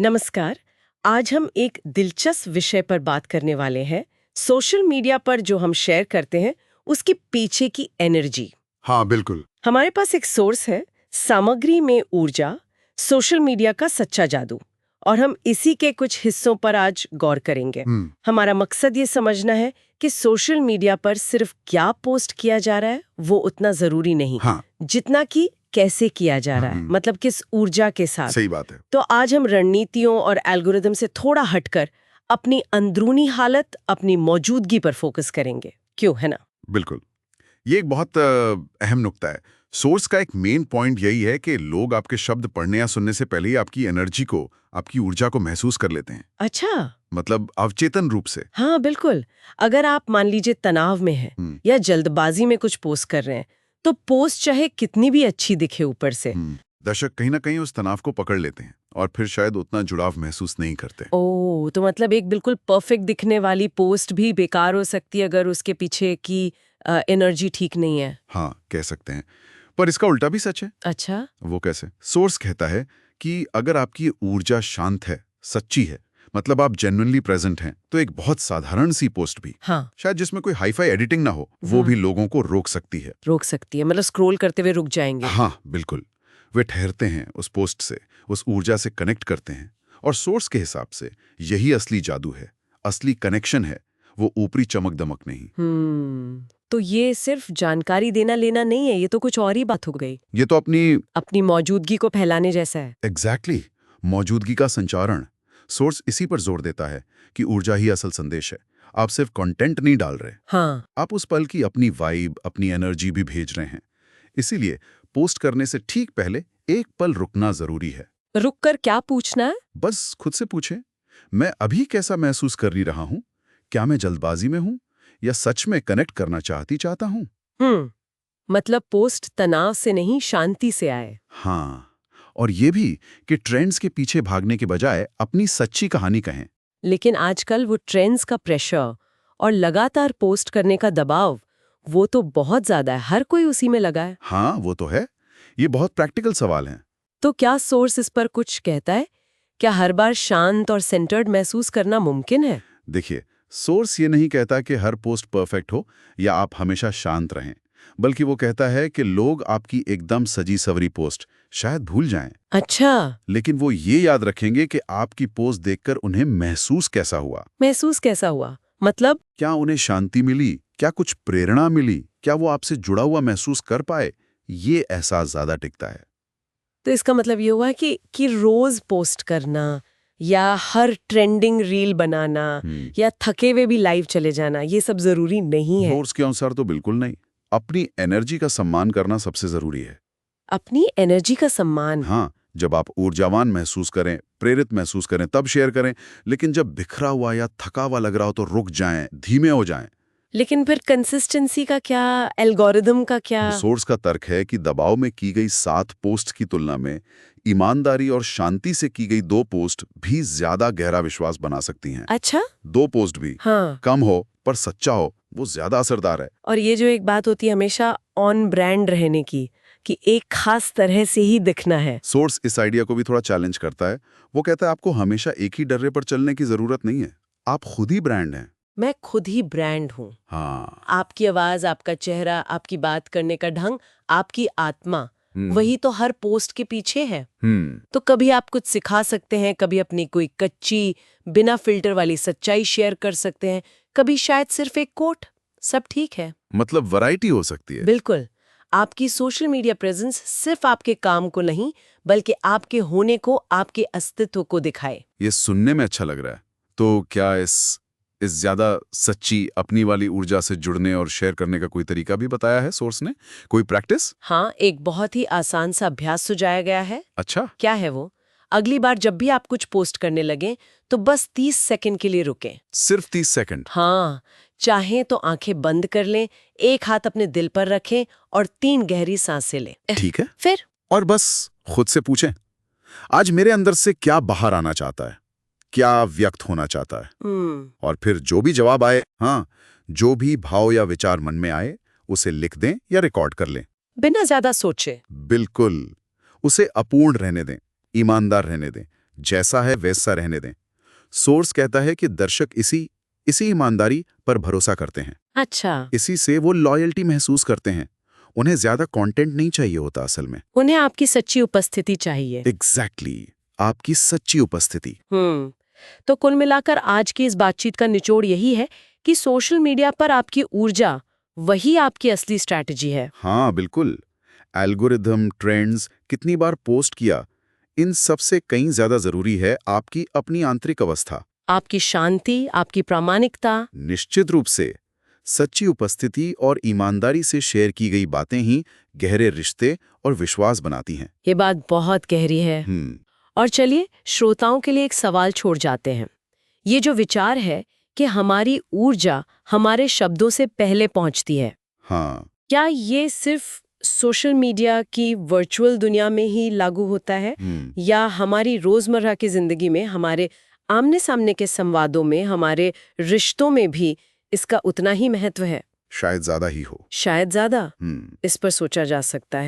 नमस्कार। आज हम एक दिलचस्प विषय पर बात करने वाले हैं। सोशल मीडिया पर जो हम शेयर करते हैं उसके पीछे की एनर्जी। हाँ, बिल्कुल। हमारे पास एक सोर्स है, सामग्री में ऊर्जा, सोशल मीडिया का सच्चा जादू। और हम इसी के कुछ हिस्सों पर आज गौर करेंगे। हमारा मकसद ये समझना है कि सोशल मीडिया पर सिर्फ क्या पोस्ट किया जा रहा है वो उतना जरूरी नहीं, हाँ। जितना कि कैसे किया जा रहा है, मतलब किस ऊर्जा के साथ। सही बात है। तो आज हम रणनीतियों और एल्गोरिदम से थोड़ा हटकर अपनी अंदरूनी हालत, अपनी मौजूदगी पर फोकस करेंगे। क्यों, है ना? बिल्कुल। ये एक बहुत अहम नुक्ता है। सोर्स का एक मेन पॉइंट यही है कि लोग आपके शब्द पढ़ने या सुनने से पहले ही आपकी एनर्जी को, आपकी ऊर्जा को महसूस कर लेते हैं। अच्छा। मतलब अवचेतन रूप से। हाँ बिल्कुल। अगर आप मान लीजिए तनाव में हैं या जल्दबाजी में कुछ पोस्ट कर रहे हैं, तो पोस्ट चाहे कितनी भी अच्छी दिखे ऊपर से, दर्शक कहीं ना कहीं उस तनाव को पकड़ लेते हैं और फिर शायद उतना जुड़ाव महसूस नहीं करते। ओह, तो मतलब एक बिल्कुल परफेक्ट दिखने वाली पोस्ट भी बेकार हो सकती है अगर उसके पीछे की एनर्जी ठीक नहीं है। हाँ, कह सकते हैं। पर इसका उल्टा भी सच है। अच्छा। वो कैसे? सोर्स कहता है कि अगर आपकी ऊर्जा शांत है, सच्ची है, मतलब आप जेन्युइनली प्रेजेंट हैं, तो एक बहुत साधारण सी पोस्ट भी, हाँ, शायद जिसमें कोई हाई-फाई एडिटिंग ना हो, वो भी लोगों को रोक सकती है। रोक सकती है, मतलब स्क्रॉल करते हुए रुक जाएंगे। हाँ, बिल्कुल। वे ठहरते हैं उस पोस्ट से, उस ऊर्जा से कनेक्ट करते हैं। और सोर्स के हिसाब से यही असली जादू है, असली कनेक्शन है, वो ऊपरी चमक-दमक नहीं। तो ये सिर्फ जानकारी देना लेना नहीं है, ये तो कुछ और ही बात हो गई। ये तो अपनी मौजूदगी को फैलाने जैसा है। एग्जैक्टली मौजूदगी का संचारण। सोर्स इसी पर जोर देता है कि ऊर्जा ही असल संदेश है। आप सिर्फ कंटेंट नहीं डाल रहे, हाँ। आप उस पल की अपनी वाइब, अपनी एनर्जी भी भेज रहे हैं। इसीलिए पोस्ट करने से ठीक पहले एक पल रुकना जरूरी है। रुक कर क्या पूछना है? बस खुद से पूछें, मैं अभी कैसा महसूस कर रहा हूं? क्या मैं जल्दबाजी में हूं या सच में कनेक्ट करना चाहता हूं? मतलब पोस्ट तनाव से नहीं, शांति से आए। हाँ, और ये भी कि ट्रेंड्स के पीछे भागने के बजाय अपनी सच्ची कहानी कहें। लेकिन आजकल वो ट्रेंड्स का प्रेशर और लगातार पोस्ट करने का दबाव, वो तो बहुत ज्यादा है, हर कोई उसी में लगा है। हाँ, वो तो है। ये बहुत प्रैक्टिकल सवाल हैं। तो क्या सोर्स इस पर कुछ कहता है? क्या हर बार शांत और सेंटर्ड महसूस करना मुमकिन है? देखिए, सोर्स ये नहीं कहता कि हर पोस्ट परफेक्ट हो या आप हमेशा शांत रहें, बल्कि वो कहता है कि लोग आपकी एकदम सजी सवरी पोस्ट शायद भूल जाएं। अच्छा। लेकिन वो ये याद रखेंगे कि आपकी पोस्ट देखकर उन्हें महसूस कैसा हुआ। महसूस कैसा हुआ? मतलब? क्या उन्हें शांति मिली, क्या कुछ प्रेरणा मिली, क्या वो आपसे जुड़ा हुआ महसूस कर पाए? ये एहसास ज्यादा टिकता है। तो इसका मतलब ये हुआ कि रोज पोस्ट करना या हर ट्रेंडिंग रील बनाना या थके हुए भी लाइव चले जाना, ये सब जरूरी नहीं है। सोर्स के अनुसार तो बिल्कुल नहीं। अपनी एनर्जी का सम्मान करना सबसे जरूरी है। अपनी एनर्जी का सम्मान? हाँ, जब आप ऊर्जावान महसूस करें, प्रेरित महसूस करें, तब शेयर करें। लेकिन जब बिखरा हुआ या थका हुआ लग रहा हो तो रुक जाएं, धीमे हो जाएं। लेकिन फिर कंसिस्टेंसी का क्या, एल्गोरिदम का क्या? सोर्स का तर्क है कि दबाव में की गई 7 पोस्ट की तुलना में ईमानदारी और शांति से की गई 2 पोस्ट भी ज्यादा गहरा विश्वास बना सकती हैं। अच्छा। 2 पोस्ट भी, हाँ। कम हो पर सच्चा हो, वो ज्यादा असरदार है। और ये जो एक बात होती है हमेशा ऑन ब्रांड रहने की, कि एक खास तरह से ही दिखना है। सोर्स इस आइडिया को भी थोड़ा चैलेंज करता है। वो कहता है आपको हमेशा एक ही डर्रे पर चलने की जरूरत नहीं है, आप खुद ही ब्रांड हैं। मैं खुद ही ब्रांड हूँ। हाँ। आपकी आवाज, आपका चेहरा, आपकी बात करने का ढंग, आपकी आत्मा, वही तो हर पोस्ट के पीछे है। तो कभी आप कुछ सिखा सकते हैं, कभी अपनी कोई कच्ची बिना फिल्टर वाली सच्चाई शेयर कर सकते हैं, कभी शायद सिर्फ एक कोट। सब ठीक है। मतलब वैरायटी हो सकती है। बिल्कुल। आपकी सोशल मीडिया प्रेजेंस सिर्फ आपके काम को नहीं, बल्कि आपके होने को, आपके अस्तित्व को दिखाए। ये सुनने में अच्छा लग रहा है। तो क्या इस ज्यादा सच्ची अपनी वाली ऊर्जा से जुड़ने और शेयर करने का कोई तरीका भी बताया है सोर्स ने? कोई प्रैक्टिस? हाँ, एक बहुत ही आसान सा अभ्यास सुझाया गया है। अच्छा। क्या है वो? अगली बार जब भी आप कुछ पोस्ट करने लगे तो बस 30 सेकंड के लिए रुकें। सिर्फ 30 सेकंड? हाँ, चाहे तो आंखें बंद कर लें, एक हाथ अपने दिल पर रखें और 3 गहरी सांसें लें। ठीक है। फिर? और बस खुद से पूछें, आज मेरे अंदर से क्या बाहर आना चाहता है, क्या व्यक्त होना चाहता है? और फिर जो भी जवाब आए, हाँ, जो भी भाव या विचार मन में आए, उसे लिख दें या रिकॉर्ड कर लें। बिना ज्यादा सोचे। बिल्कुल। उसे अपूर्ण रहने दें, ईमानदार रहने दें, जैसा है वैसा रहने दें। सोर्स कहता है कि दर्शक इसी ईमानदारी पर भरोसा करते हैं। अच्छा, इसी से वो लॉयल्टी महसूस करते हैं। उन्हें ज्यादा कंटेंट नहीं चाहिए होता असल में। उन्हें आपकी सच्ची उपस्थिति चाहिए। एग्जैक्टली, आपकी सच्ची उपस्थिति। तो कुल मिलाकर आज की इस बातचीत का निचोड़ यही है कि सोशल मीडिया पर आपकी ऊर्जा वही आपकी असली स्ट्रैटेजी है। हाँ बिल्कुल। एल्गोरिथम, ट्रेंड्स, कितनी बार पोस्ट किया, इन सब से कहीं ज्यादा जरूरी है आपकी अपनी आंतरिक अवस्था, आपकी शांति, आपकी प्रामाणिकता। निश्चित रूप से। सच्ची उपस्थिति और ईमानदारी से शेयर की गई बातें ही गहरे रिश्ते और विश्वास बनाती हैं। ये बात बहुत गहरी है। और चलिए श्रोताओं के लिए एक सवाल छोड़ जाते हैं। ये जो विचार है कि हमारी ऊर्जा हमारे शब्दों से पहले पहुंचती है, हाँ, क्या ये सिर्फ सोशल मीडिया की वर्चुअल दुनिया में ही लागू होता है या हमारी रोजमर्रा की जिंदगी में, हमारे आमने सामने के संवादों में, हमारे रिश्तों में भी इसका उतना ही महत्व है? शायद ज्यादा ही हो। शायद ज्यादा। इस पर सोचा जा सकता है।